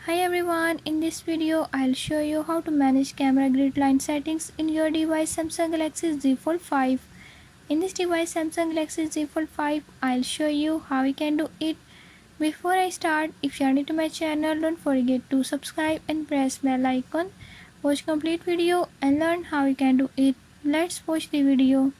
Hi everyone, in this video I'll show you how to manage camera grid line settings in your device Samsung Galaxy Z Fold 5. In this device Samsung Galaxy Z Fold 5, I'll show you how you can do it. Before I start, if you are new to my channel, don't forget to subscribe and press bell icon. Watch complete video and learn how you can do it. Let's watch the video.